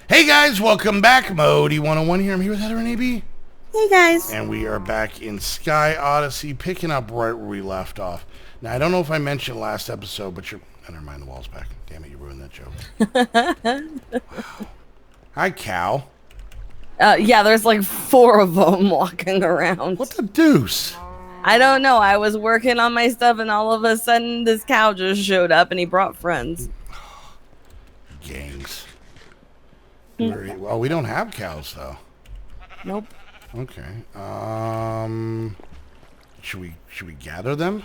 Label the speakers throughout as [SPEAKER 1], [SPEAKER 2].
[SPEAKER 1] Hey guys, welcome back. Modi 101 here. I'm here with Heather and AB.
[SPEAKER 2] Hey guys.
[SPEAKER 1] And we are back in Sky Odyssey, picking up right where we left off. Now, I don't know if I mentioned last episode, but you're... never mind, the wall's back. Damn it, you ruined that joke. Wow. Hi, cow.
[SPEAKER 2] Yeah, there's like 4 of them walking around.
[SPEAKER 1] What the deuce?
[SPEAKER 2] I don't know. I was working on my stuff and all of a sudden this cow just showed up and he brought friends.
[SPEAKER 1] Gangs. Well, we don't have cows, though.
[SPEAKER 2] Nope.
[SPEAKER 1] Okay. Should we gather them?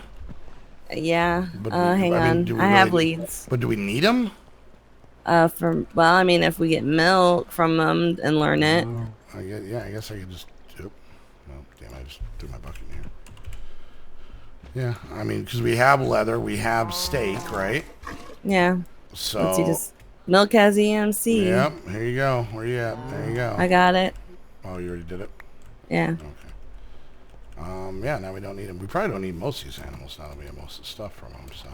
[SPEAKER 2] Yeah.
[SPEAKER 1] But
[SPEAKER 2] Hang on. I have leads.
[SPEAKER 1] But do we need them?
[SPEAKER 2] Well, I mean, if we get milk from them and learn it.
[SPEAKER 1] I guess I could just... Oop. Oh, damn, I just threw my bucket in here. Yeah, I mean, because we have leather, we have steak, right?
[SPEAKER 2] Yeah.
[SPEAKER 1] So...
[SPEAKER 2] Let's see, just... Milk has EMC.
[SPEAKER 1] Yep, here you go. Where you at? There you go.
[SPEAKER 2] I got it.
[SPEAKER 1] Oh, you already did it?
[SPEAKER 2] Yeah.
[SPEAKER 1] Okay. Yeah, now we don't need them. We probably don't need most of these animals now that we have most of the stuff from them, so...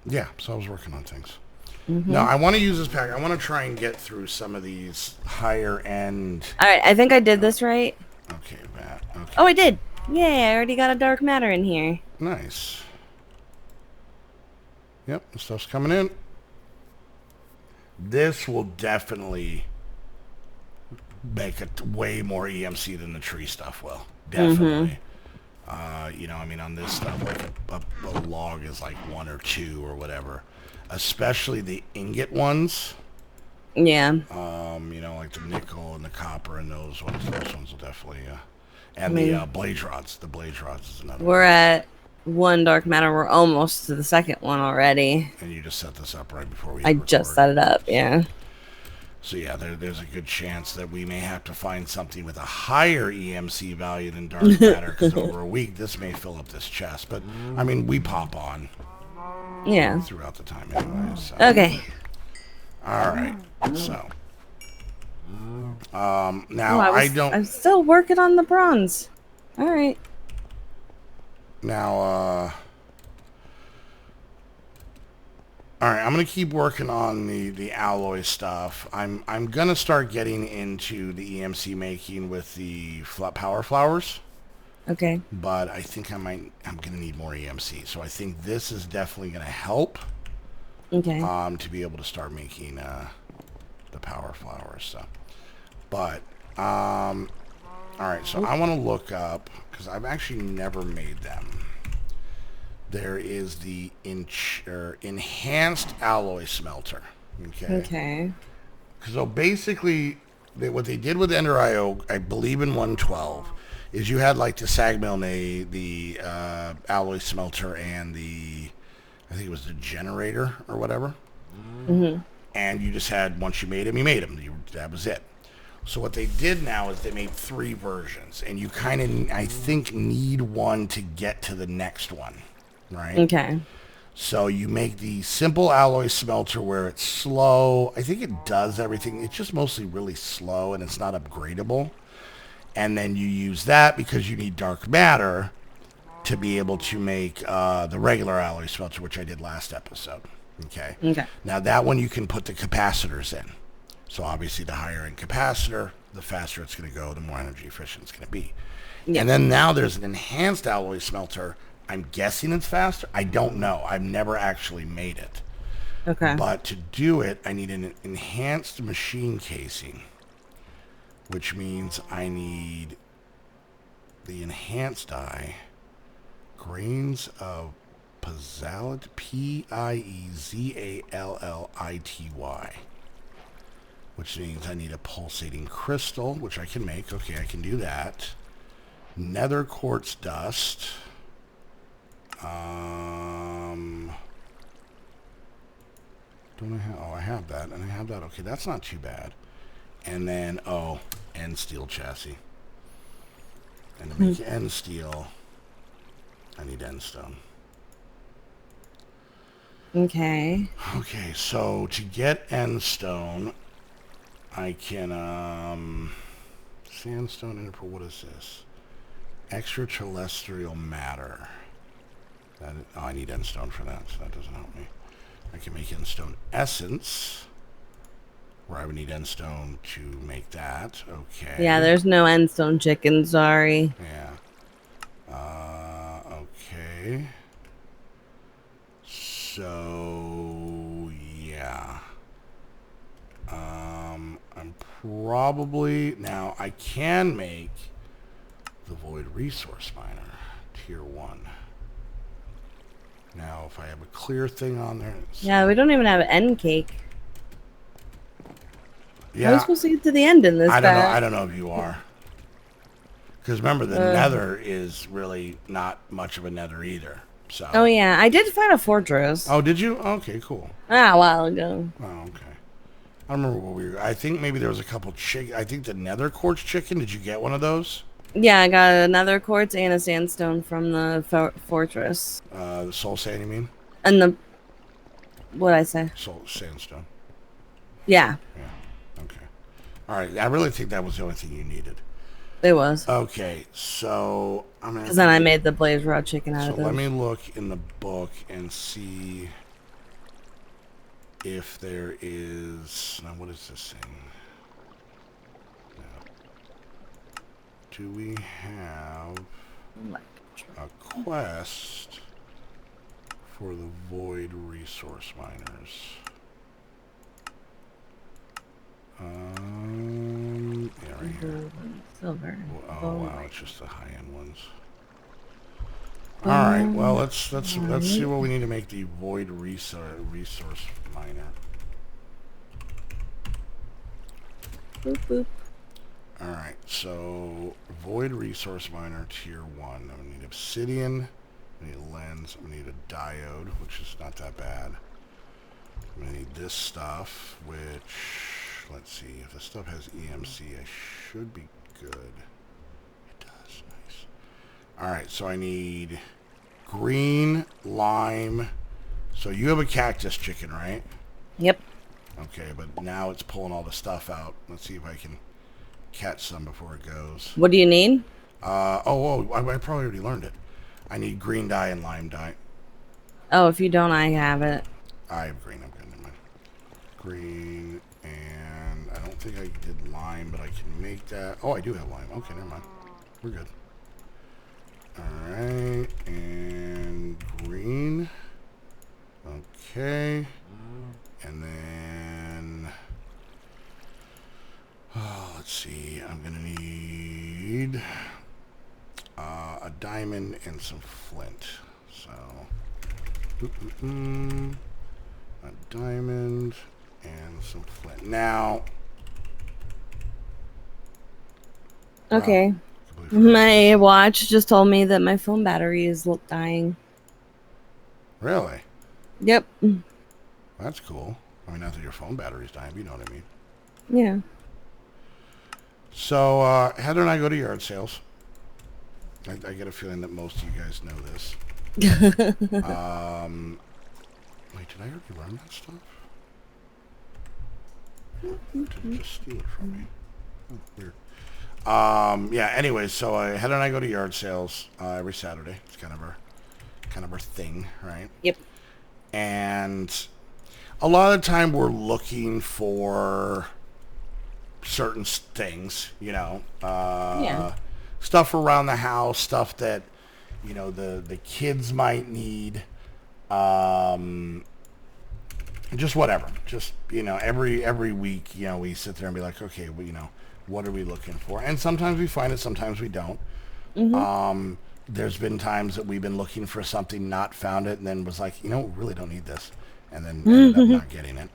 [SPEAKER 1] Yeah, so I was working on things. No, I want to use this pack. I want to try and get through some of these higher end...
[SPEAKER 2] Alright, I think I did this right.
[SPEAKER 1] Okay, that. Okay.
[SPEAKER 2] Oh, I did. Yay, I already got a dark matter in here.
[SPEAKER 1] Nice. Yep, the stuff's coming in. This will definitely make it way more EMC than the tree stuff will. Definitely. You know, I mean, on this stuff, like a log is like 1 or 2 or whatever. Especially the ingot ones.
[SPEAKER 2] Yeah.
[SPEAKER 1] You know, like the nickel and the copper and those ones. Those ones will definitely, and the blaze rods. The blaze rods is another
[SPEAKER 2] We're
[SPEAKER 1] one.
[SPEAKER 2] at 1 dark matter. We're almost to the second one already.
[SPEAKER 1] And you just set this up right before we
[SPEAKER 2] I just set it up, yeah.
[SPEAKER 1] So yeah, there's a good chance that we may have to find something with a higher EMC value than dark matter, because over a week this may fill up this chest. But I mean, we pop on throughout the time anyway. So.
[SPEAKER 2] Okay.
[SPEAKER 1] All right. So now
[SPEAKER 2] I'm still working on the bronze. All right.
[SPEAKER 1] Now all right, I'm gonna keep working on the alloy stuff. I'm gonna start getting into the EMC making with the power flowers.
[SPEAKER 2] Okay.
[SPEAKER 1] But I think I'm gonna need more EMC. So I think this is definitely gonna help.
[SPEAKER 2] Okay.
[SPEAKER 1] To be able to start making the power flowers. So, but all right. So I want to look up, because I've actually never made them. There is the enhanced alloy smelter. Okay.
[SPEAKER 2] Okay.
[SPEAKER 1] So basically, what they did with Ender IO, I believe in 112, is you had like the sag mill, the alloy smelter, and I think it was the generator or whatever. And you just had, once you made them, you made them. That was it. So what they did now is they made 3 versions, and you kind of, I think, need one to get to the next one. Right?
[SPEAKER 2] Okay.
[SPEAKER 1] So you make the simple alloy smelter where it's slow. I think it does everything. It's just mostly really slow, and it's not upgradable. And then you use that because you need dark matter to be able to make the regular alloy smelter, which I did last episode. Okay.
[SPEAKER 2] Okay.
[SPEAKER 1] Now that one you can put the capacitors in. So obviously the higher end capacitor, the faster it's going to go, the more energy efficient it's going to be. Yeah. And then now there's an enhanced alloy smelter. I'm guessing it's faster. I don't know. I've never actually made it.
[SPEAKER 2] Okay.
[SPEAKER 1] But to do it, I need an enhanced machine casing, which means I need the enhanced die, grains of piezalite, Piezallity, which means I need a pulsating crystal, which I can make. Okay, I can do that. Nether quartz dust. Don't I have? Oh, I have that, and I have that. Okay, that's not too bad. And then, end steel chassis. And to make end steel, I need end stone.
[SPEAKER 2] Okay.
[SPEAKER 1] Okay, so to get end stone, I can, sandstone interpol, what is this? Extraterrestrial matter. I need end stone for that, so that doesn't help me. I can make endstone essence, where I would need endstone to make that. Okay.
[SPEAKER 2] Yeah, there's no endstone chicken. Sorry.
[SPEAKER 1] Yeah. Okay. So, yeah. I'm probably... Now, I can make the Void Resource Miner, Tier 1. Now, if I have a clear thing on there...
[SPEAKER 2] Yeah, we don't even have an end cake.
[SPEAKER 1] Yeah.
[SPEAKER 2] How are we supposed to get to the end in this
[SPEAKER 1] I don't know.
[SPEAKER 2] batch?
[SPEAKER 1] I don't know if you are. Because remember, the nether is really not much of a nether either. So.
[SPEAKER 2] Oh, yeah. I did find a fortress.
[SPEAKER 1] Oh, did you? Okay, cool.
[SPEAKER 2] A while ago.
[SPEAKER 1] Oh, okay. I don't remember what we were... I think maybe there was a couple chicken... I think the nether quartz chicken. Did you get one of those?
[SPEAKER 2] Yeah, I got another quartz and a sandstone from the fortress.
[SPEAKER 1] The soul sand, you mean?
[SPEAKER 2] And the... What'd I say?
[SPEAKER 1] Soul sandstone.
[SPEAKER 2] Yeah.
[SPEAKER 1] Yeah. Okay. All right. I really think that was the only thing you needed.
[SPEAKER 2] It was.
[SPEAKER 1] Okay, so I'm gonna...
[SPEAKER 2] Because then I made the blaze raw chicken out of
[SPEAKER 1] So
[SPEAKER 2] those.
[SPEAKER 1] let me look in the book and see if there is... Now, what is this thing? No. Do we have a quest for the Void Resource Miners? Yeah, right here.
[SPEAKER 2] Silver.
[SPEAKER 1] Oh wow, it's just the high-end ones. All right, well let's see what we need to make the Void Resource Miner.
[SPEAKER 2] Boop, boop.
[SPEAKER 1] All right, so Void Resource Miner Tier 1. I'm gonna need obsidian. I need a lens. I'm gonna need a diode, which is not that bad. I'm gonna need this stuff, which, let's see, if this stuff has EMC, I should be good. It does, nice. Alright, so I need green, lime. So you have a cactus chicken, right?
[SPEAKER 2] Yep.
[SPEAKER 1] Okay, but now it's pulling all the stuff out. Let's see if I can catch some before it goes.
[SPEAKER 2] What do you need?
[SPEAKER 1] I probably already learned it. I need green dye and lime dye.
[SPEAKER 2] Oh, if you don't, I have it.
[SPEAKER 1] I have green. I'm good. Never mind. Green, and I don't think I did lime, but I can make that. Oh, I do have lime. Okay, never mind. We're good. Alright, and green. Okay. And then... Oh, let's see. I'm going to need a diamond and some flint. So... a diamond and some flint. Now...
[SPEAKER 2] Okay. My watch just told me that my phone battery is dying.
[SPEAKER 1] Really?
[SPEAKER 2] Yep.
[SPEAKER 1] That's cool. I mean, not that your phone battery's dying, but you know what I mean.
[SPEAKER 2] Yeah.
[SPEAKER 1] So, Heather and I go to yard sales. I get a feeling that most of you guys know this. Wait, did I already run that stuff? Did it just steal it from me? Oh, weird. Yeah, anyway, so Heather and I go to yard sales every Saturday. It's kind of our thing, right?
[SPEAKER 2] Yep.
[SPEAKER 1] And a lot of the time we're looking for certain things, you know, stuff around the house, stuff that, you know, the kids might need, just whatever. Just, you know, every week, you know, we sit there and be like, okay, well, you know, what are we looking for? And sometimes we find it, sometimes we don't. Mm-hmm. There's been times that we've been looking for something, not found it, and then was like, you know, we really don't need this, and then ended up not getting it.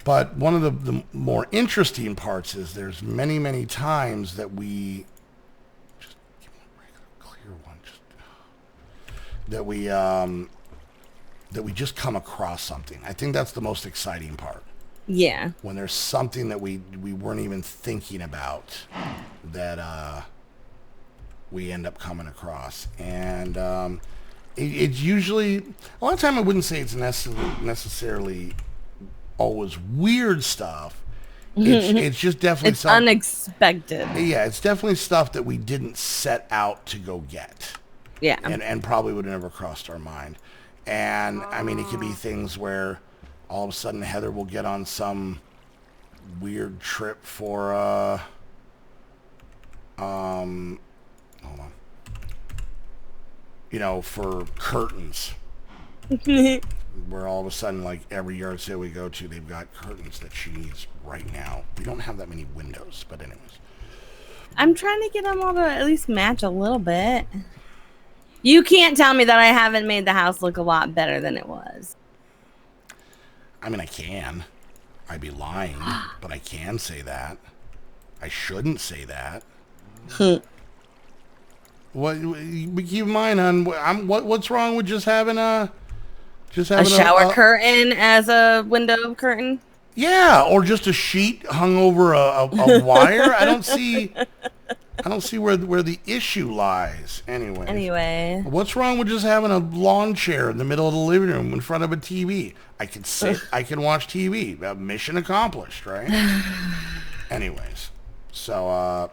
[SPEAKER 1] But one of the more interesting parts is there's many times that we just give me a regular clear one, just that we just come across something. I think that's the most exciting part.
[SPEAKER 2] Yeah.
[SPEAKER 1] When there's something that we weren't even thinking about that we end up coming across. And it's usually, a lot of time I wouldn't say it's necessarily always weird stuff. It's just definitely
[SPEAKER 2] unexpected.
[SPEAKER 1] Yeah, it's definitely stuff that we didn't set out to go get.
[SPEAKER 2] Yeah.
[SPEAKER 1] And probably would have never crossed our mind. And I mean, it could be things where all of a sudden Heather will get on some weird trip for hold on, for curtains, where all of a sudden, like every yard sale we go to, they've got curtains that she needs right now. We don't have that many windows, but anyways.
[SPEAKER 2] I'm trying to get them all to at least match a little bit. You can't tell me that I haven't made the house look a lot better than it was.
[SPEAKER 1] I mean, I can. I'd be lying, but I can say that. I shouldn't say that. What? Keep in mind, what's wrong with just having a
[SPEAKER 2] shower curtain as a window curtain?
[SPEAKER 1] Yeah, or just a sheet hung over a wire. I don't see where the issue lies.
[SPEAKER 2] Anyway,
[SPEAKER 1] what's wrong with just having a lawn chair in the middle of the living room in front of a TV? I can sit, I can watch TV. Mission accomplished, right? Anyways, so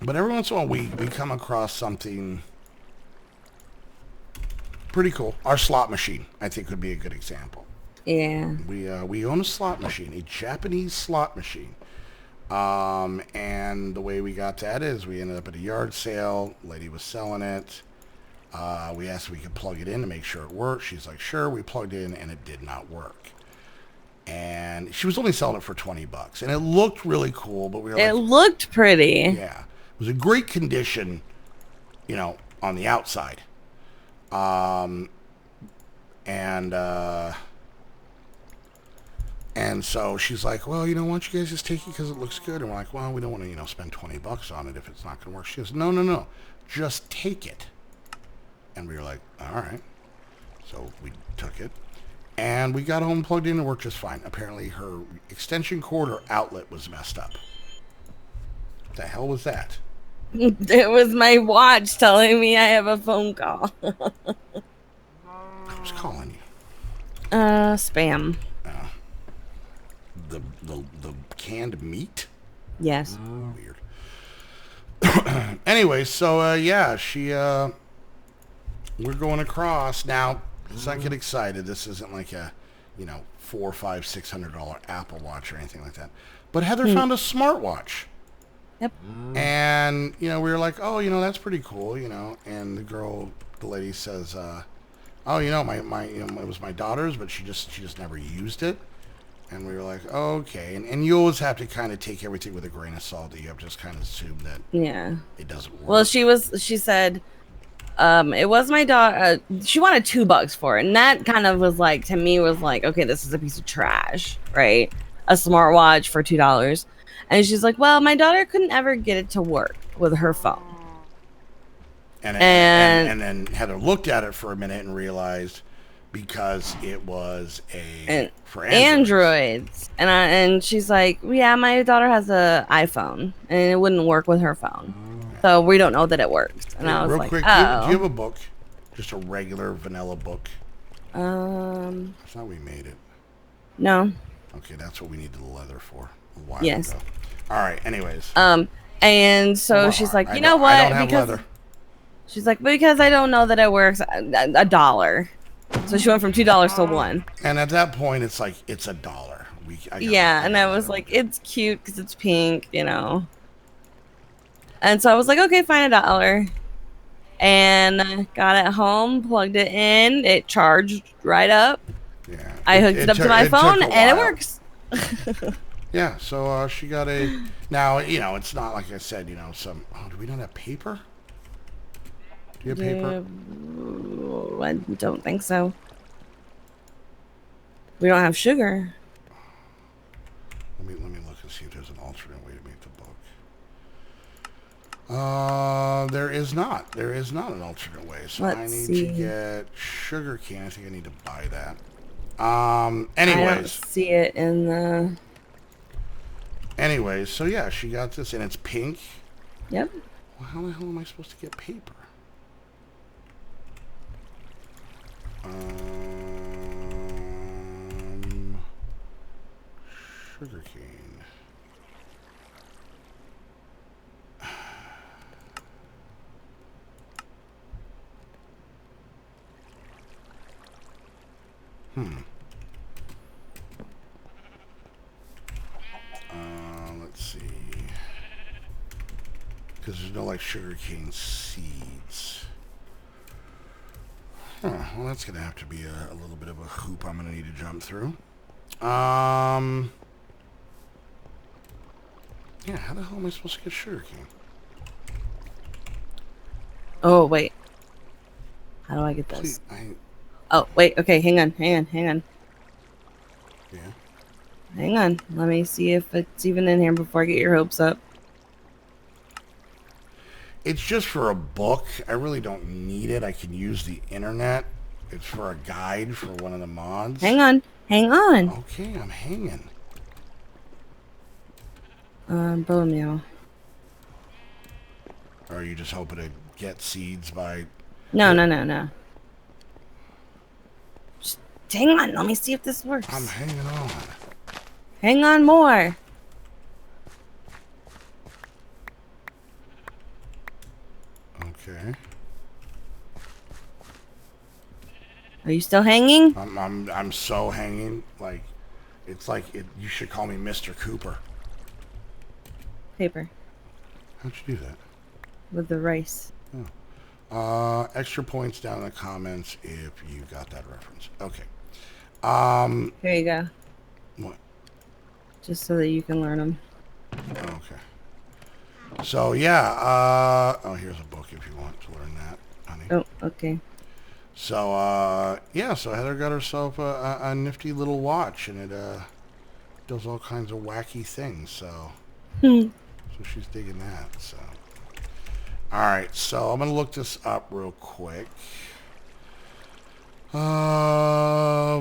[SPEAKER 1] but every once in a while we come across something pretty cool. Our slot machine, I think, would be a good example.
[SPEAKER 2] Yeah.
[SPEAKER 1] We own a slot machine, a Japanese slot machine. And the way we got that is we ended up at a yard sale. Lady was selling it. We asked if we could plug it in to make sure it worked. She's like, sure. We plugged it in, and it did not work. And she was only selling it for $20, and it looked really cool. But we were
[SPEAKER 2] it looked pretty.
[SPEAKER 1] Yeah, it was a great condition, on the outside. And so she's like, well, why don't you guys just take it because it looks good? And we're like, well, we don't want to, spend $20 on it if it's not going to work. She goes, no, just take it. And we were like, all right. So we took it. And we got home, plugged in, and worked just fine. Apparently her extension cord or outlet was messed up. What the hell was that?
[SPEAKER 2] It was my watch telling me I have a phone call.
[SPEAKER 1] Who's calling you?
[SPEAKER 2] Spam.
[SPEAKER 1] The canned meat?
[SPEAKER 2] Yes.
[SPEAKER 1] Weird. Anyway, so yeah, we're going across now. Let's not get excited. This isn't like a, $400, $500, $600 Apple Watch or anything like that. But Heather found a smartwatch.
[SPEAKER 2] Yep.
[SPEAKER 1] And we were like, oh, that's pretty cool, And the lady says, oh, it was my daughter's, but she just never used it. And we were like, oh, okay. And you always have to kind of take everything with a grain of salt. You have to just kind of assume that it doesn't work.
[SPEAKER 2] Well, she said, it was my daughter. She wanted $2 for it. And that kind of was like, to me, was like, okay, this is a piece of trash, right? A smartwatch for $2. And she's like, well, my daughter couldn't ever get it to work with her phone.
[SPEAKER 1] And then Heather looked at it for a minute and realized because it was for Androids.
[SPEAKER 2] And she's like, yeah, my daughter has an iPhone and it wouldn't work with her phone. So we don't know that it works. And I was
[SPEAKER 1] real
[SPEAKER 2] like,
[SPEAKER 1] quick,
[SPEAKER 2] oh.
[SPEAKER 1] do you have a book? Just a regular vanilla book? I thought we made it.
[SPEAKER 2] No.
[SPEAKER 1] Okay, that's what we need the leather for a while
[SPEAKER 2] yes.
[SPEAKER 1] ago. All right, anyways.
[SPEAKER 2] And so she's like, you know what?
[SPEAKER 1] I don't have leather.
[SPEAKER 2] She's like, because I don't know that it works, $1. So she went from $2 to $1.
[SPEAKER 1] And at that point, it's like, it's $1.
[SPEAKER 2] And I was like, it's cute because it's pink, And so I was like, okay, fine, $1. And got it home, plugged it in. It charged right up.
[SPEAKER 1] Yeah.
[SPEAKER 2] I hooked it up to my phone, and it works.
[SPEAKER 1] Yeah, so she got a... Now, it's not like I said, some... Oh, do we not have paper? Do you have paper?
[SPEAKER 2] I don't think so. We don't have sugar.
[SPEAKER 1] Let me look and see if there's an alternate way to make the book. There is not. There is not an alternate way. So I need to get sugar cane. I think I need to buy that. Anyways.
[SPEAKER 2] I don't see it in the...
[SPEAKER 1] Anyways, so yeah, she got this, and it's pink.
[SPEAKER 2] Yep.
[SPEAKER 1] Well, how the hell am I supposed to get paper? Sugar cane. Because there's no, like, sugarcane seeds. Huh, well, that's going to have to be a little bit of a hoop I'm going to need to jump through. Yeah, how the hell am I supposed to get sugarcane?
[SPEAKER 2] Oh, wait. How do I get this? Oh, wait. Okay, hang on.
[SPEAKER 1] Yeah.
[SPEAKER 2] Hang on. Let me see if it's even in here before I get your hopes up.
[SPEAKER 1] It's just for a book. I really don't need it. I can use the internet. It's for a guide for one of the mods.
[SPEAKER 2] Hang on.
[SPEAKER 1] Okay, I'm hanging.
[SPEAKER 2] Bone meal.
[SPEAKER 1] Or are you just hoping to get seeds by...
[SPEAKER 2] No. Just hang on. Let me see if this works.
[SPEAKER 1] I'm hanging on.
[SPEAKER 2] Hang on more.
[SPEAKER 1] Okay.
[SPEAKER 2] Are you still hanging?
[SPEAKER 1] I'm so hanging. Like, it's like you should call me Mr. Cooper.
[SPEAKER 2] Paper.
[SPEAKER 1] How'd you do that?
[SPEAKER 2] With the rice.
[SPEAKER 1] Oh. Extra points down in the comments if you got that reference. Okay.
[SPEAKER 2] Here you go.
[SPEAKER 1] What?
[SPEAKER 2] Just so that you can learn them.
[SPEAKER 1] Okay. So, yeah. Oh, here's a book if you want to learn that, honey.
[SPEAKER 2] Oh, okay.
[SPEAKER 1] So, yeah. So Heather got herself a nifty little watch, and it does all kinds of wacky things. So, so she's digging that. So, all right. So I'm gonna look this up real quick. Void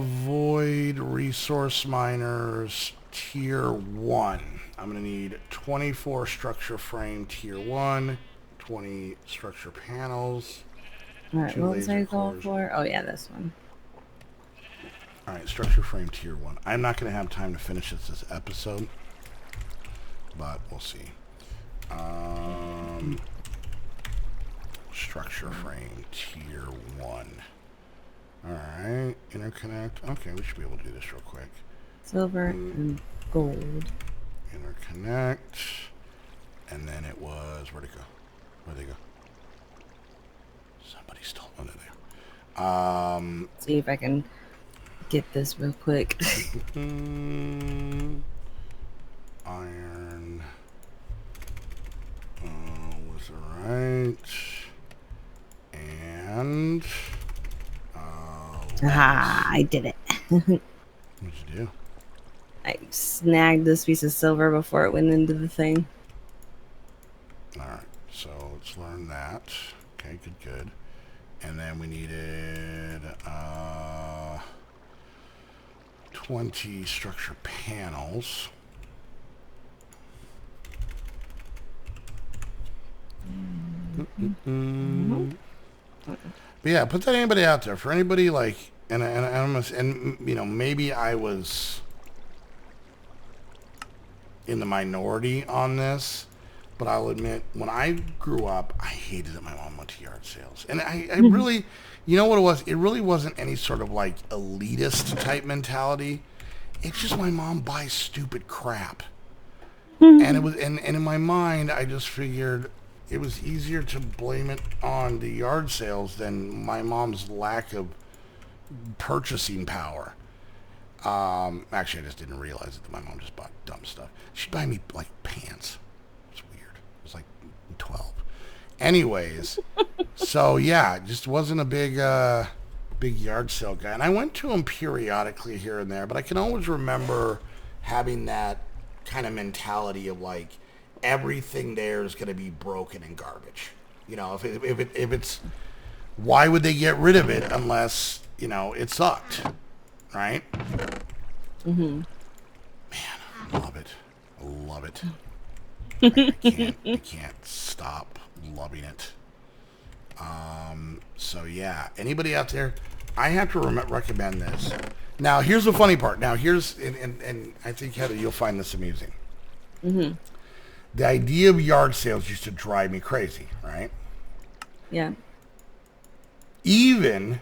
[SPEAKER 1] resource miners tier 1. I'm going to need 24 structure frame tier 1, 20 structure panels.
[SPEAKER 2] Alright, what was I called for? Oh yeah, this one.
[SPEAKER 1] Alright, structure frame tier 1. I'm not going to have time to finish this episode, but we'll see. Structure frame tier 1. Alright, interconnect. Okay, we should be able to do this real quick.
[SPEAKER 2] Silver and gold.
[SPEAKER 1] Interconnect. And then it was... Where'd it go? Where'd they go? Somebody stole one of there.
[SPEAKER 2] See if I can get this real quick.
[SPEAKER 1] Iron. Was right. And...
[SPEAKER 2] I did it.
[SPEAKER 1] What'd you do?
[SPEAKER 2] I snagged this piece of silver before it went into the thing.
[SPEAKER 1] Alright, so let's learn that. Okay, good. And then we needed 20 structure panels. But yeah, put that anybody out there. For anybody like, and you know, maybe I was in the minority on this, but I'll admit, when I grew up, I hated that my mom went to yard sales. And I really, you know what it was? It really wasn't any sort of like elitist type mentality. It's just my mom buys stupid crap. And it was, and in my mind, I just figured it was easier to blame it on the yard sales than my mom's lack of purchasing power. Actually, I just didn't realize that my mom just bought dumb stuff. She'd buy me, like, pants. It's weird. It was, like, 12. Anyways, so, yeah, just wasn't a big yard sale guy. And I went to them periodically here and there, but I can always remember having that kind of mentality of, like, everything there is going to be broken and garbage. You know, if it's, why would they get rid of it unless, you know, it sucked, right?
[SPEAKER 2] Mm-hmm.
[SPEAKER 1] Man, love it. I can't stop loving it. So yeah, anybody out there, I have to recommend this. Now, here's the funny part. Now, here's, and I think, Heather, you'll find this amusing.
[SPEAKER 2] Mm-hmm.
[SPEAKER 1] The idea of yard sales used to drive me crazy, right?
[SPEAKER 2] Yeah.
[SPEAKER 1] Even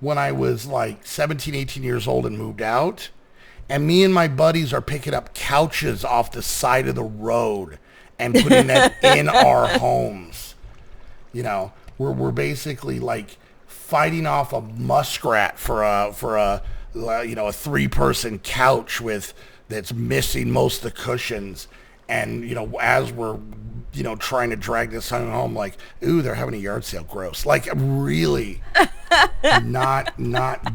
[SPEAKER 1] when I was like 17, 18 years old and moved out, and me and my buddies are picking up couches off the side of the road and putting them in our homes. You know, we're basically like fighting off a muskrat for a 3-person couch that's missing most of the cushions. And, as we're, trying to drag this thing home, like, ooh, they're having a yard sale. Gross. Like, really not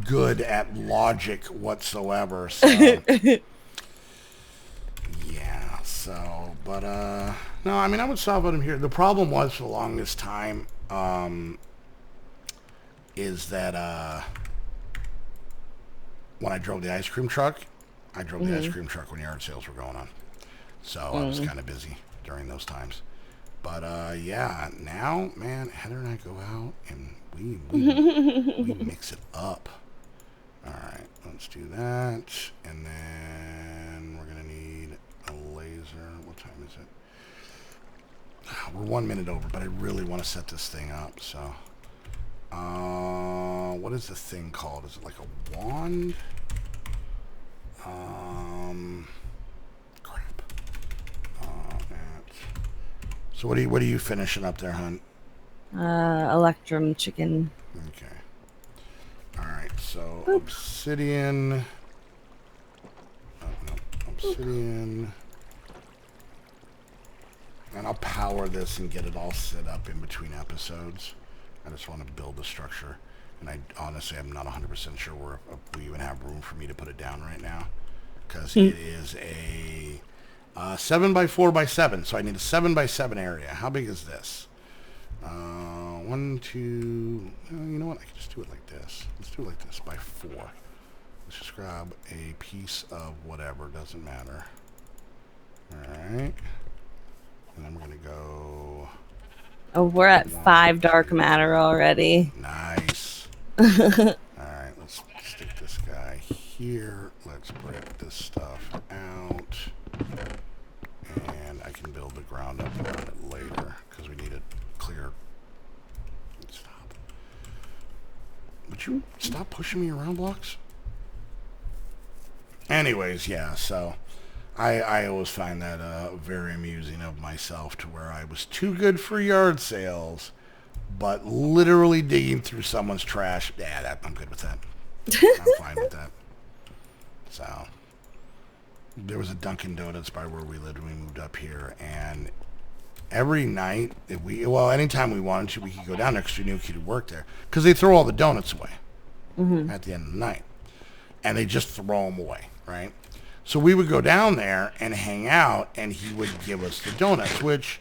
[SPEAKER 1] good at logic whatsoever. So, yeah. So, but, no, I mean, I would solve them here. The problem was for the longest time, is that, when I drove the ice cream truck, the ice cream truck when yard sales were going on. So I was kind of busy during those times. But yeah, now, man, Heather and I go out and we mix it up. All right, let's do that. And then we're going to need a laser. What time is it? We're 1 minute over, but I really want to set this thing up. So, what is the thing called? Is it like a wand? Crap. So what are you finishing up there, hon?
[SPEAKER 2] Electrum chicken.
[SPEAKER 1] Okay. All right. So obsidian. Obsidian. And I'll power this and get it all set up in between episodes. I just want to build the structure. And I honestly, I'm not 100% sure we even have room for me to put it down right now. Because it is a 7x4x7. So I need a 7x7 area. How big is this? 1, 2... you know what? I can just do it like this. Let's do it like this by 4. Let's just grab a piece of whatever. Doesn't matter. Alright. And then we're going to go...
[SPEAKER 2] Oh, we're at 5 dark matter already.
[SPEAKER 1] Nice. Alright, let's stick this guy here. Let's break this stuff out. And I can build the ground up around it later, because we need it clear. Stop. Would you stop pushing me around, blocks? Anyways, yeah, so I always find that very amusing of myself, to where I was too good for yard sales, but literally digging through someone's trash. Yeah, I'm good with that. I'm fine with that. So, there was a Dunkin' Donuts by where we lived when we moved up here, and every night, anytime we wanted to, we could go down there because we knew we could work there. Because they throw all the donuts away at the end of the night. And they just throw them away, right? So we would go down there and hang out, and he would give us the donuts, which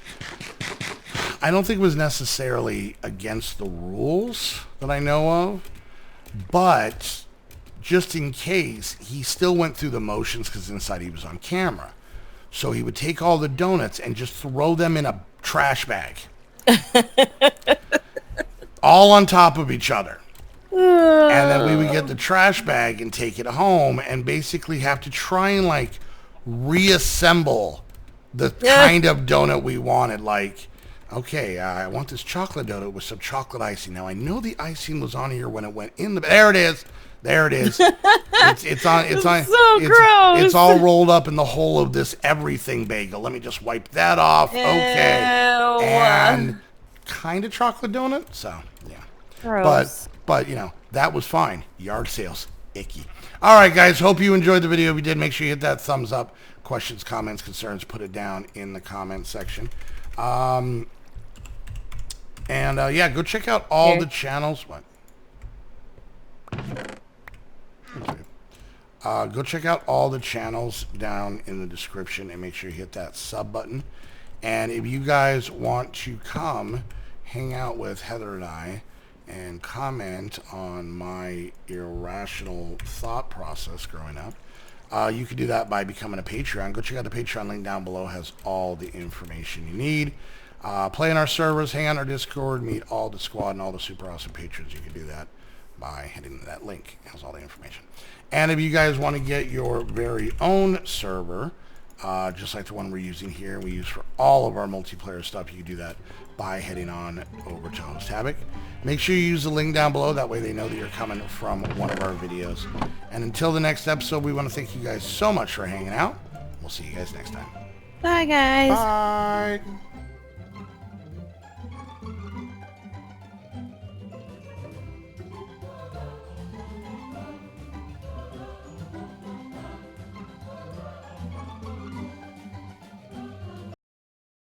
[SPEAKER 1] I don't think was necessarily against the rules that I know of, but just in case, he still went through the motions because inside he was on camera. So he would take all the donuts and just throw them in a trash bag. All on top of each other. And then we would get the trash bag and take it home and basically have to try and like reassemble the kind of donut we wanted. Like, okay, I want this chocolate donut with some chocolate icing. Now I know the icing was on here when it went in the. There it is. There it is. It's on.
[SPEAKER 2] So gross.
[SPEAKER 1] It's all rolled up in the whole of this everything bagel. Let me just wipe that off. Okay.
[SPEAKER 2] Ew.
[SPEAKER 1] And kind of chocolate donut. So yeah.
[SPEAKER 2] Gross.
[SPEAKER 1] But that was fine. Yard sales, icky. All right, guys. Hope you enjoyed the video. If you did, make sure you hit that thumbs up. Questions, comments, concerns, put it down in the comment section. Yeah, go check out all the channels. What? Go check out all the channels down in the description and make sure you hit that sub button. And if you guys want to come hang out with Heather and I and comment on my irrational thought process growing up, you can do that by becoming a Patreon. Go check out the Patreon link down below. It has all the information you need. Play in our servers, hang on our Discord, meet all the squad and all the super awesome patrons. You can do that by hitting that link. It has all the information. And if you guys want to get your very own server, just like the one we're using here, we use for all of our multiplayer stuff, you can do that by heading on over to Host Havoc. Make sure you use the link down below. That way they know that you're coming from one of our videos. And until the next episode, we want to thank you guys so much for hanging out. We'll see you guys next time.
[SPEAKER 2] Bye, guys.
[SPEAKER 1] Bye.